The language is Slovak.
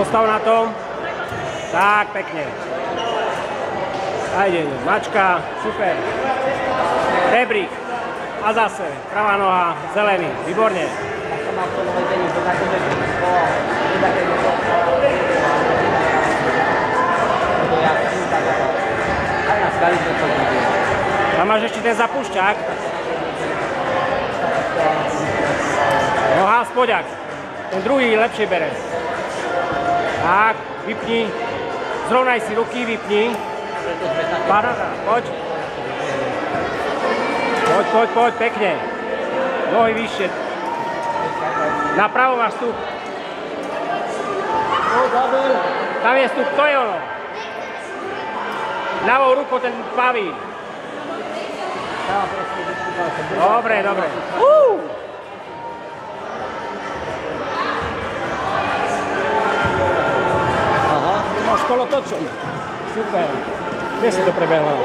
Postav na tom. Tak, pekne. A ide, mačka, super. Rebrík. A zase, pravá noha, zelený, výborne. Tam máš ešte ten zapúšťák. Noha, spodák. Ten druhý lepšie bere. Tak, vypni. Zrovnaj si ruky, vypni. Paráda, poď. Poď, pekne. Nohy vyššie. Napravo máš stup. Tam je stup, to je ono. Ľavou rukou ten paví. Dobre. Aha, máš kolotočom. Super. Kde si to prebehlo?